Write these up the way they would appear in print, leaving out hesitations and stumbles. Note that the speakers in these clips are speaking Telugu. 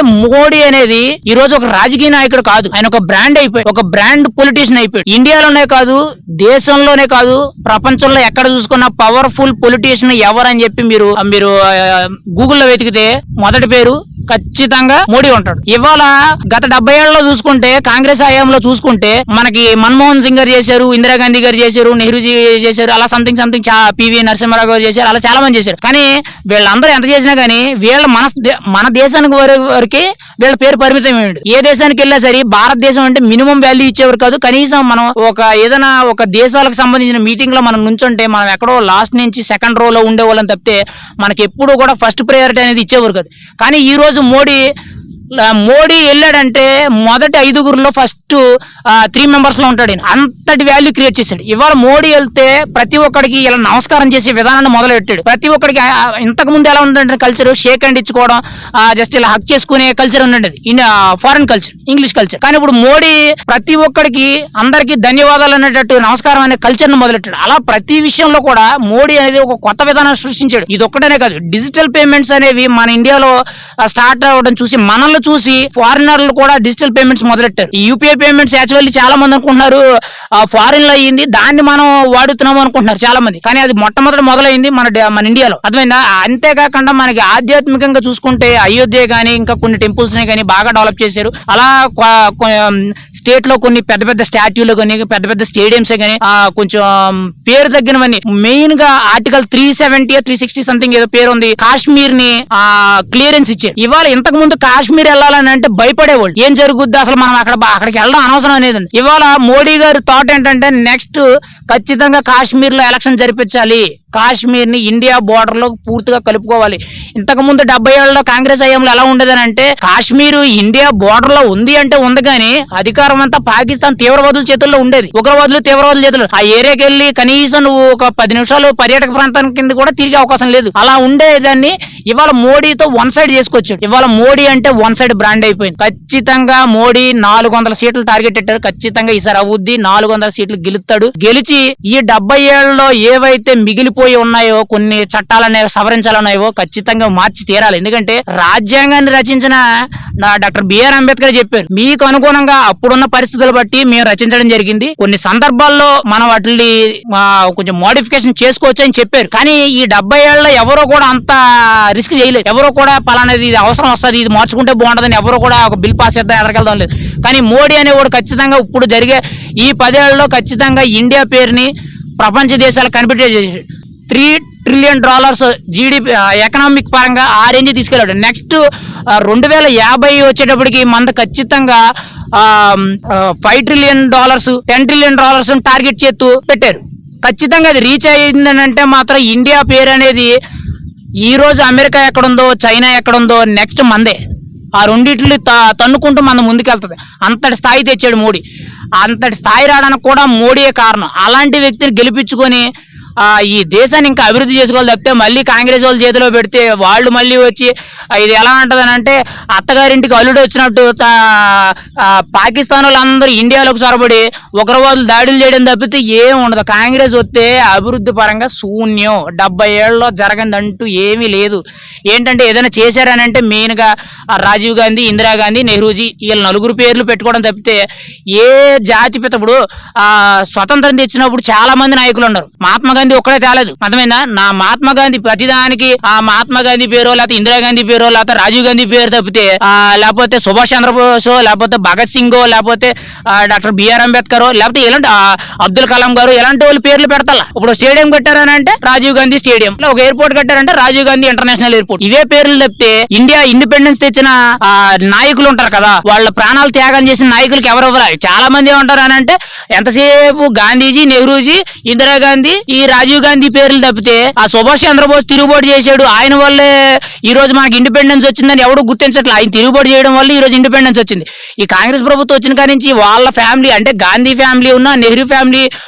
అంటే మోడీ అనేది ఈ రోజు ఒక రాజకీయ నాయకుడు కాదు, ఆయన ఒక బ్రాండ్ అయిపోయి, ఒక బ్రాండ్ పొలిటీషియన్ అయిపోయాడు. ఇండియాలోనే కాదు, దేశంలోనే కాదు, ప్రపంచంలో ఎక్కడ చూసుకున్న పవర్ఫుల్ పొలిటీషియన్ ఎవరని చెప్పి మీరు గూగుల్లో వెతికితే మొదటి పేరు ఖచ్చితంగా మోడీ ఉంటాడు. ఇవాళ గత 70 ఏళ్లలో చూసుకుంటే, కాంగ్రెస్ హయాంలో చూసుకుంటే మనకి మన్మోహన్ సింగ్ గారు చేశారు, ఇందిరాగాంధీ గారు చేశారు, నెహ్రూజీ చేశారు, అలా సంథింగ్ పివి నరసింహారావు గారు చేశారు, అలా చాలా మంది చేశారు. కానీ వీళ్ళందరూ ఎంత చేసినా గానీ వీళ్ళ మన దేశానికి వరకే వీళ్ళ పేరు పరిమితం ఏంటి. ఏ దేశానికి వెళ్ళా సరే భారతదేశం అంటే మినిమం వాల్యూ ఇచ్చేవారు కాదు. కనీసం మనం ఏదైనా ఒక దేశాలకు సంబంధించిన మీటింగ్ లో మనం నుంచుంటే మనం ఎక్కడో లాస్ట్ నుంచి సెకండ్ రోలో ఉండేవాళ్ళని తప్పితే మనకి ఎప్పుడు కూడా ఫస్ట్ ప్రయారిటీ అనేది ఇచ్చేవారు కాదు. కానీ ఈ రోజు మోడీ వెళ్ళాడంటే మొదటి 5గురిలో ఫస్ట్ 3 మెంబర్స్ లో ఉంటాడు. అంతటి వాల్యూ క్రియేట్ చేశాడు. ఇవాళ మోడీ వెళ్తే ప్రతి ఒక్కడికి ఇలా నమస్కారం చేసే విధానాన్ని మొదలు పెట్టాడు. ప్రతి ఒక్కడికి ఇంతకు ముందు ఎలా ఉందంటే కల్చర్ షేక్ హ్యాండ్ ఇచ్చుకోవడం, జస్ట్ ఇలా హక్ చేసుకునే కల్చర్ ఉండేది, ఫారెన్ కల్చర్, ఇంగ్లీష్ కల్చర్. కానీ ఇప్పుడు మోడీ ప్రతి ఒక్కడికి అందరికి ధన్యవాదాలు అనేటట్టు నమస్కారం అనే కల్చర్ ను మొదలెట్టాడు. అలా ప్రతి విషయంలో కూడా మోడీ అనేది ఒక కొత్త విధానాన్ని సృష్టించాడు. ఇది ఒక్కటనే కాదు, డిజిటల్ పేమెంట్స్ అనేవి మన ఇండియాలో స్టార్ట్ అవ్వడం చూసి మనల్ని చూసి ఫారినర్లు కూడా డిజిటల్ పేమెంట్స్ మొదలెట్టారు. ఈ యూపీఐ పేమెంట్స్ యాక్చువల్లీ చాలా మంది అనుకుంటున్నారు ఫారిన్ లో అయ్యింది, దాన్ని మనం వాడుతున్నాం అనుకుంటున్నారు చాలా మంది. కానీ అది మొదలైంది మన ఇండియాలో. అర్థమైందా? అంతేకాకుండా మనకి ఆధ్యాత్మికంగా చూసుకుంటే అయోధ్య గానీ ఇంకా కొన్ని టెంపుల్స్ ని కానీ బాగా డెవలప్ చేశారు. అలా స్టేట్ లో కొన్ని పెద్ద పెద్ద స్టాట్యూలు కానీ పెద్ద పెద్ద స్టేడియంస్ కానీ కొంచెం పేరు తగ్గినవన్నీ, మెయిన్ గా ఆర్టికల్ 370 360 సంథింగ్ ఏదో పేరు ఉంది, కాశ్మీర్ ని క్లియరెన్స్ ఇచ్చారు. ఇవాళ ఇంతకు ముందు కాశ్మీర్ వెళ్ళాలని అంటే భయపడేవాళ్ళు, ఏం జరుగుద్ది అసలు మనం అక్కడికి వెళ్ళడం అనవసరం అనేది. ఇవాళ మోడీ గారి థాట్ ఏంటంటే నెక్స్ట్ ఖచ్చితంగా కాశ్మీర్ లో ఎలక్షన్ జరిపించాలి, కాశ్మీర్ ని ఇండియా బోర్డర్ లో పూర్తిగా కలుపుకోవాలి. ఇంతకు ముందు 70 ఏళ్లలో కాంగ్రెస్ హయాంలో ఎలా ఉండేదని అంటే కాశ్మీర్ ఇండియా బోర్డర్ లో ఉంది అంటే ఉంది, కానీ అధికారం అంతా పాకిస్తాన్ తీవ్రవాదుల చేతుల్లో ఉండేది, ఉగ్రవాదులు తీవ్రవాదుల చేతుల్లో. ఆ ఏరియాకి వెళ్ళి కనీసం నువ్వు ఒక 10 నిమిషాలు పర్యాటక ప్రాంతానికి కింద కూడా తిరిగే అవకాశం లేదు. అలా ఉండేదాన్ని ఇవాళ మోడీతో వన్ సైడ్ చేసుకొచ్చాడు. ఇవాళ మోడీ అంటే వన్ సైడ్ బ్రాండ్ అయిపోయింది. ఖచ్చితంగా మోడీ 400 సీట్లు టార్గెట్ పెట్టారు. ఖచ్చితంగా ఈసారి అవుద్ది, 400 సీట్లు గెలుస్తాడు. గెలిచి ఈ 70 ఏళ్లలో ఏవైతే మిగిలిపోయి ఉన్నాయో కొన్ని చట్టాలనే సవరించాలన్నాయో ఖచ్చితంగా మార్చి తీరాలి. ఎందుకంటే రాజ్యాంగాన్ని రచించిన డాక్టర్ బిఆర్ అంబేద్కర్ చెప్పారు, మీకు అనుగుణంగా అప్పుడున్న పరిస్థితులు బట్టి మేము రచించడం జరిగింది, కొన్ని సందర్భాల్లో మనం వాటిని కొంచెం మోడిఫికేషన్ చేసుకోవచ్చు అని చెప్పారు. కానీ ఈ 70 ఏళ్లలో ఎవరో కూడా అంత రిస్క్ చేయలేదు. ఎవరో కూడా పలానది ఇది అవసరం వస్తుంది, ఇది మార్చుకుంటే బాగుంటుందని ఎవరో కూడా ఒక బిల్ పాస్ చేద్దాం ఎదరికెళ్దాం లేదు. కానీ మోడీ అనేవాడు ఖచ్చితంగా ఇప్పుడు జరిగే ఈ 10 ఏళ్లలో ఖచ్చితంగా ఇండియా పేరుని ప్రపంచ దేశాలకు కనిపెట్టే చేశాడు. $3 ట్రిలియన్ జీడీపీ ఎకనామిక్ పరంగా ఆ రేంజ్ తీసుకెళ్ళాడు. నెక్స్ట్ 2050 వచ్చేటప్పటికి మన ఖచ్చితంగా $5 ట్రిలియన్ $10 ట్రిలియన్ టార్గెట్ చేస్తూ పెట్టారు. ఖచ్చితంగా అది రీచ్ అయ్యిందని అంటే మాత్రం ఇండియా పేరు అనేది ఈ రోజు అమెరికా ఎక్కడుందో చైనా ఎక్కడుందో నెక్స్ట్ మందే. ఆ రెండిట్లు తన్నుకుంటూ మన ముందుకెళ్తుంది. అంతటి స్థాయి తెచ్చాడు మోడీ. అంతటి స్థాయి రావడానికి కూడా మోడీయే కారణం. అలాంటి వ్యక్తిని గెలిపించుకొని ఈ దేశాన్ని ఇంకా అభివృద్ధి చేసుకోవాలి తప్పితే మళ్ళీ కాంగ్రెస్ వాళ్ళ చేతిలో పెడితే వాళ్ళు మళ్ళీ వచ్చి ఇది ఎలా ఉంటుందని అంటే అత్తగారింటికి అల్లుడు వచ్చినట్టు పాకిస్తాన్ వాళ్ళందరూ ఇండియాలోకి చొరబడి ఉగ్రవాదులు దాడులు చేయడం తప్పితే ఏం ఉండదు. కాంగ్రెస్ వస్తే అభివృద్ధి పరంగా శూన్యం. 70 ఏళ్ళలో జరగదంటూ ఏమీ లేదు. ఏంటంటే ఏదైనా చేశారని అంటే మెయిన్గా రాజీవ్ గాంధీ, ఇందిరాగాంధీ, నెహ్రూజీ వీళ్ళ 4 పేర్లు పెట్టుకోవడం తప్పితే ఏ జాతి పితప్పుడు స్వతంత్రం తెచ్చినప్పుడు చాలా మంది నాయకులు ఉన్నారు. మహాత్మా గాంధీ ఒక్కడే తేలేదు. అర్థమైందా? నా మహాత్మా గాంధీ ప్రతిదానికి ఆ మహాత్మా గాంధీ పేరో లేకపోతే ఇందిరాగాంధీ పేరో లేకపోతే రాజీవ్ గాంధీ పేరు తప్పితే లేకపోతే సుభాష్ చంద్రబోసో లేకపోతే భగత్ సింగో లేకపోతే డాక్టర్ బిఆర్ అంబేద్కర్ లేకపోతే ఇలాంటి అబ్దుల్ కలాం గారు ఇలాంటి వాళ్ళు పేర్లు పెడతా. ఇప్పుడు స్టేడియం కట్టారని అంటే రాజీవ్ గాంధీ స్టేడియం, ఒక ఎయిర్పోర్ట్ కట్టారంటే రాజీవ్ గాంధీ ఇంటర్నేషనల్ ఎయిర్పోర్ట్. ఇవే పేర్లు తప్పితే ఇండియా ఇండిపెండెన్స్ తెచ్చిన నాయకులు ఉంటారు కదా, వాళ్ళ ప్రాణాలు త్యాగం చేసిన నాయకులకి ఎవరు చాలా మంది ఏమంటారు అని అంటే ఎంతసేపు గాంధీజీ, నెహ్రూజీ, ఇందిరాగాంధీ, ఈ రాజీవ్ గాంధీ పేర్లు తప్పితే ఆ సుభాష్ చంద్రబోస్ తిరుగుబాటు చేశాడు, ఆయన వల్లే ఈ రోజు మనకి ఇండిపెండెన్స్ వచ్చిందని ఎవడు గుర్తించట్లేదు. ఆయన తిరుగుబాటు చేయడం వల్ల ఈ రోజు ఇండిపెండెన్స్ వచ్చింది. ఈ కాంగ్రెస్ ప్రభుత్వం వచ్చిన కాడి నుంచి వాళ్ళ ఫ్యామిలీ అంటే గాంధీ ఫ్యామిలీ ఉన్న నెహ్రూ ఫ్యామిలీ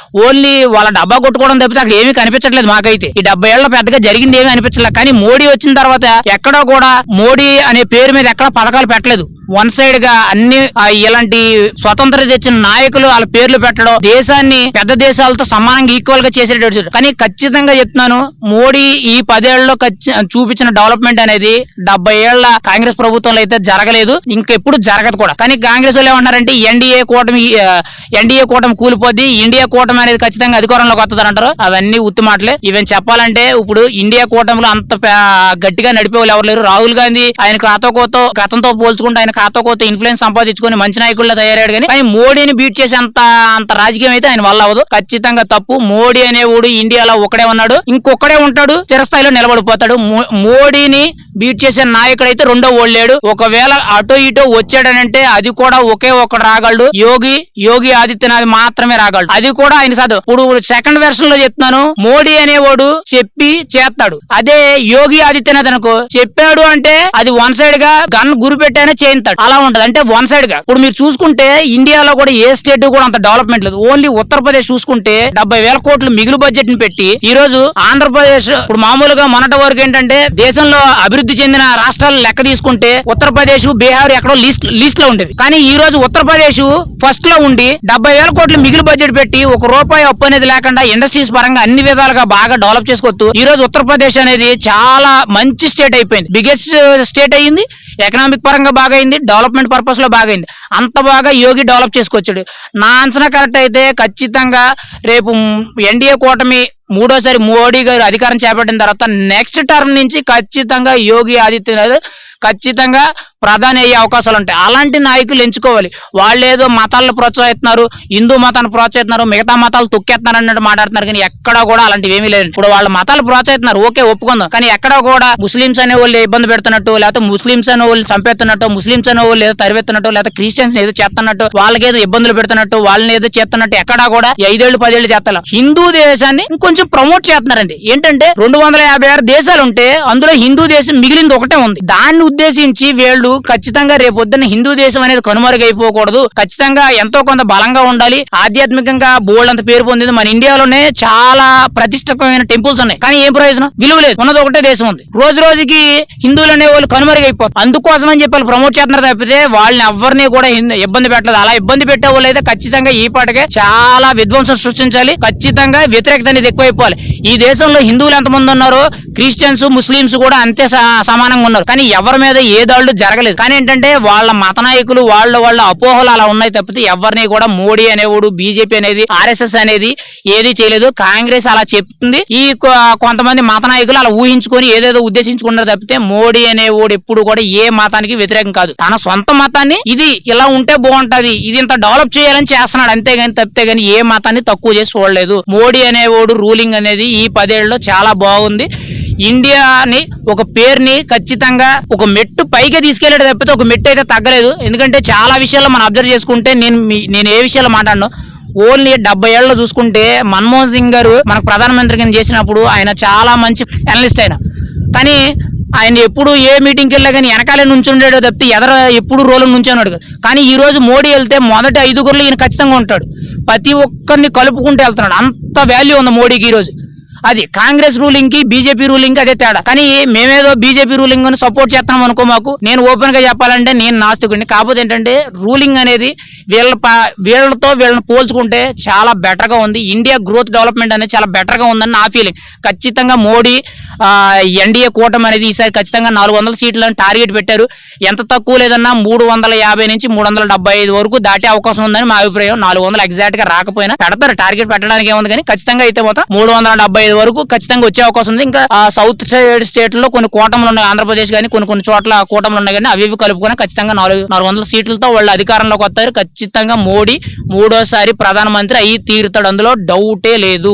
ఓన్లీ వాళ్ళ డబ్బా కొట్టుకోవడం తప్పితే అక్కడ ఏమీ కనిపించట్లేదు మాకైతే. ఈ 70 ఏళ్ల పెద్దగా జరిగింది ఏమీ అనిపించలేదు. కానీ మోడీ వచ్చిన తర్వాత ఎక్కడో కూడా మోడీ అనే పేరు మీద ఎక్కడ పథకాలు పెట్టలేదు. వన్ సైడ్ గా అన్ని ఇలాంటి స్వతంత్ర తెచ్చిన నాయకులు వాళ్ళ పేర్లు పెట్టడం, దేశాన్ని పెద్ద దేశాలతో సమానంగా ఈక్వల్ గా చేసేటట్టు. కానీ ఖచ్చితంగా చెప్తున్నాను, మోడీ ఈ 10 ఏళ్లలో చూపించిన డెవలప్మెంట్ అనేది 70 ఏళ్ల కాంగ్రెస్ ప్రభుత్వంలో అయితే జరగలేదు, ఇంకెప్పుడు జరగదు కూడా. కానీ కాంగ్రెస్ వాళ్ళు ఏమన్నారంటే ఎన్డీఏ కూటమి కూలిపోద్ది, ఇండియా కూటమి అనేది ఖచ్చితంగా అధికారంలోకి వస్తుంది అంటారు. అవన్నీ ఉత్తి మాటలే. ఇవన్నీ చెప్పాలంటే ఇప్పుడు ఇండియా కూటమిలో అంత గట్టిగా నడిపే వాళ్ళు ఎవరు లేరు. రాహుల్ గాంధీ ఆయన గతంతో పోల్చుకుంటే ఆయన కోత ఇన్ఫ్లుయెన్స్ సంపాదించుకొని మంచి నాయకుల్లో తయారయ్యాడు. కానీ మోడీని బీట్ చేసే అంత రాజకీయం అయితే ఆయన వల్ల అవ్వదు. ఖచ్చితంగా తప్పు. మోడీ అనేవాడు ఇండియాలో ఒకడే ఉన్నాడు, ఇంకొకడే ఉంటాడు, చిరస్థాయిలో నిలబడిపోతాడు. మోడీని బీట్ చేసే నాయకుడు అయితే రెండో ఓడలేడు. ఒకవేళ అటో ఇటో వచ్చాడనంటే అది కూడా ఒకే ఒక్కడు రాగలడు, యోగి ఆదిత్యనాథ్ మాత్రమే రాగలడు. అది కూడా ఆయన చదువు. ఇప్పుడు సెకండ్ వెర్షన్ లో చెప్తున్నాను, మోడీ అనేవాడు చెప్పి చేస్తాడు. అదే యోగి ఆదిత్యనాథ్ అనుకో, చెప్పాడు అంటే అది వన్ సైడ్ గా గన్ గురి పెట్టానే చేయిస్తాడు. అలా ఉంటది, అంటే వన్ సైడ్ గా. ఇప్పుడు మీరు చూసుకుంటే ఇండియాలో కూడా ఏ స్టేట్ కూడా అంత డెవలప్మెంట్ లేదు. ఓన్లీ ఉత్తరప్రదేశ్ చూసుకుంటే 70,000 కోట్లు మిగులు బడ్జెట్ ని పెట్టి ఈ రోజు ఆంధ్రప్రదేశ్ ఇప్పుడు మామూలుగా మొన్నటి వరకు ఏంటంటే దేశంలో అభివృద్ధి చెందిన రాష్ట్రాలు లెక్క తీసుకుంటే ఉత్తరప్రదేశ్, బీహార్ ఎక్కడో లిస్ట్ లో ఉండేవి. కానీ ఈ రోజు ఉత్తరప్రదేశ్ ఫస్ట్ లో ఉండి 70,000 కోట్లు మిగులు బడ్జెట్ పెట్టి ₹1 అప్పు అనేది లేకుండా ఇండస్ట్రీస్ పరంగా అన్ని విధాలుగా బాగా డెవలప్ చేసుకోవచ్చు. ఈ రోజు ఉత్తరప్రదేశ్ అనేది చాలా మంచి స్టేట్ అయిపోయింది, బిగ్గెస్ట్ స్టేట్ అయ్యింది, ఎకనామిక్ పరంగా బాగా అయింది, డెవలప్మెంట్ పర్పస్ లో బాగా అయింది. అంత బాగా యోగి డెవలప్ చేసుకొచ్చాడు. నా అంచనా కరెక్ట్ అయితే ఖచ్చితంగా రేపు ఎన్డీఏ కూటమి మూడోసారి మోడీ గారు అధికారం చేపట్టిన తర్వాత నెక్స్ట్ టర్మ్ నుంచి ఖచ్చితంగా యోగి ఆదిత్యనాథ్ ఖచ్చితంగా ప్రధాని అయ్యే అవకాశాలు ఉంటాయి. అలాంటి నాయకులు ఎంచుకోవాలి. వాళ్ళు ఏదో మతాలను ప్రోత్సహిస్తున్నారు, హిందూ మతాన్ని ప్రోత్సహిస్తున్నారు, మిగతా మతాలు తొక్కేస్తున్నారు అన్నట్టు మాట్లాడుతున్నారు. కానీ ఎక్కడ కూడా అలాంటివి ఏమీ లేదు. ఇప్పుడు వాళ్ళ మతాలు ప్రోత్సహిస్తున్నారు, ఓకే ఒప్పుకుందాం. కానీ ఎక్కడ కూడా ముస్లింస్ అనే వాళ్ళు ఇబ్బంది పెడుతున్నట్టు, లేకపోతే ముస్లింస్ అనే వాళ్ళు చంపేస్తున్నట్టు, ముస్లింస్ అనే వాళ్ళు ఏదో తరివేస్తున్నట్టు, లేకపోతే క్రిస్టియన్స్ ఏదో చేస్తున్నట్టు, వాళ్ళకి ఏదో ఇబ్బందులు పెడుతున్నట్టు, వాళ్ళని ఏదో చేస్తున్నట్టు ఎక్కడా కూడా 5 ఏళ్ళు 10 ఏళ్ళు చేస్తారు. హిందూ దేశాన్ని ఇంకొంచెం ప్రమోట్ చేస్తున్నారండి. ఏంటంటే 256 దేశాలు ఉంటే అందులో హిందూ దేశం మిగిలింది ఒకటే ఉంది. దాన్ని ఉద్దేశించి వీళ్ళు ఖచ్చితంగా రేపొద్దున హిందూ దేశం అనేది కనుమరుగైపోకూడదు, ఖచ్చితంగా ఎంతో కొంత బలంగా ఉండాలి, ఆధ్యాత్మికంగా బోల్డ్ అంత పేరు పొందింది. మన ఇండియాలోనే చాలా ప్రతిష్టమైన టెంపుల్స్ ఉన్నాయి, కానీ ఏం ప్రయోజనం? విలువ లేదు. ఉన్నది ఒకటే దేశం ఉంది. రోజు రోజుకి హిందువులు అనే వాళ్ళు కనుమరుగైపోతారు. అందుకోసం అని చెప్పి ప్రమోట్ చేస్తున్నారు తప్పితే వాళ్ళని ఎవరిని కూడా ఇబ్బంది పెట్టలేదు. అలా ఇబ్బంది పెట్టే వాళ్ళు అయితే ఖచ్చితంగా ఈ పాటకే చాలా విధ్వంసం సృష్టించాలి. ఖచ్చితంగా వ్యతిరేకత అనేది ఎక్కువైపోవాలి. ఈ దేశంలో హిందువులు ఎంతమంది ఉన్నారో క్రిస్టియన్స్, ముస్లింస్ కూడా అంతే సమానంగా ఉన్నారు. కానీ ఎవరి మీద ఏ దాడులు జరగలేదు. కానీ ఏంటంటే వాళ్ళ మత నాయకులు వాళ్ళ అపోహలు అలా ఉన్నాయి తప్పితే ఎవరిని కూడా మోడీ అనేవాడు, బీజేపీ అనేది, ఆర్ఎస్ఎస్ అనేది ఏది చేయలేదు. కాంగ్రెస్ అలా చెప్తుంది. ఈ కొంతమంది మత నాయకులు అలా ఊహించుకొని ఏదేదో ఉద్దేశించుకున్నారు తప్పితే మోడీ అనేవాడు ఎప్పుడు కూడా ఏ మతానికి వ్యతిరేకం కాదు. తన సొంత మతాన్ని ఇది ఇలా ఉంటే బాగుంటది, ఇది ఇంత డెవలప్ చేయాలని చేస్తున్నాడు అంతేగాని తప్పితే గానీ ఏ మతాన్ని తక్కువ చేసి చూడలేదు. మోడీ అనేవాడు రూలింగ్ అనేది ఈ 10 ఏళ్లలో చాలా బాగుంది. ఇండియాని ఒక పేరుని ఖచ్చితంగా ఒక మెట్టు పైకి తీసుకెళ్లాడు తప్పితే ఒక మెట్టు అయితే తగ్గలేదు. ఎందుకంటే చాలా విషయాల్లో మనం అబ్జర్వ్ చేసుకుంటే నేను ఏ విషయాల్లో మాట్లాడను, ఓన్లీ 70 ఏళ్లలో చూసుకుంటే మన్మోహన్ సింగ్ గారు మనకు ప్రధానమంత్రి కింద చేసినప్పుడు ఆయన చాలా మంచి అనలిస్ట్ అయినా, కానీ ఆయన ఎప్పుడు ఏ మీటింగ్కి వెళ్ళా కానీ వెనకాలే నుంచి ఉండేటో తప్పితే ఎప్పుడు రోలు నుంచి అన్నాడు. కానీ ఈ రోజు మోడీ వెళ్తే మొదటి 5గురిలో ఈయన ఖచ్చితంగా ఉంటాడు. ప్రతి ఒక్కరిని కలుపుకుంటూ వెళ్తున్నాడు. అంత వాల్యూ ఉంది మోడీకి ఈ రోజు. అది కాంగ్రెస్ రూలింగ్ కి బీజేపీ రూలింగ్ కి అదే తేడా. కానీ మేమేదో బీజేపీ రూలింగ్ అని సపోర్ట్ చేస్తున్నాం అనుకో, మాకు నేను ఓపెన్ గా చెప్పాలంటే నేను నాస్తికుడిని. కాకపోతే ఏంటంటే రూలింగ్ అనేది వీళ్ళతో వీళ్ళని పోల్చుకుంటే చాలా బెటర్ గా ఉంది. ఇండియా గ్రోత్ డెవలప్మెంట్ అనేది చాలా బెటర్ గా ఉందని నా ఫీలింగ్. ఖచ్చితంగా మోడీ ఎన్డీఏ కూటమి అనేది ఈసారి ఖచ్చితంగా 400 సీట్లను టార్గెట్ పెట్టారు. ఎంత తక్కువ లేదన్నా 350 నుంచి 375 వరకు దాటే అవకాశం ఉందని మా అభిప్రాయం. 400 ఎగ్జాక్ట్ గా రాకపోయినా పెడతారు, టార్గెట్ పెట్టడానికి ఏముంది. కానీ ఖచ్చితంగా అయితే మాత్రం 375 వరకు ఖచ్చితంగా వచ్చే అవకాశం ఉంది. ఇంకా సౌత్ సైడ్ స్టేట్ లో కొన్ని కూటములు ఉన్నాయి, ఆంధ్రప్రదేశ్ కానీ కొన్ని చోట్ల కూటములు ఉన్నాయి. కానీ అవి కలుపుకొని ఖచ్చితంగా 400 సీట్లతో వాళ్ళు అధికారంలోకి వస్తారు. ఖచ్చితంగా మోడీ 3వ సారి ప్రధానమంత్రి అయ్యి తీరుతాడు, అందులో డౌటే లేదు.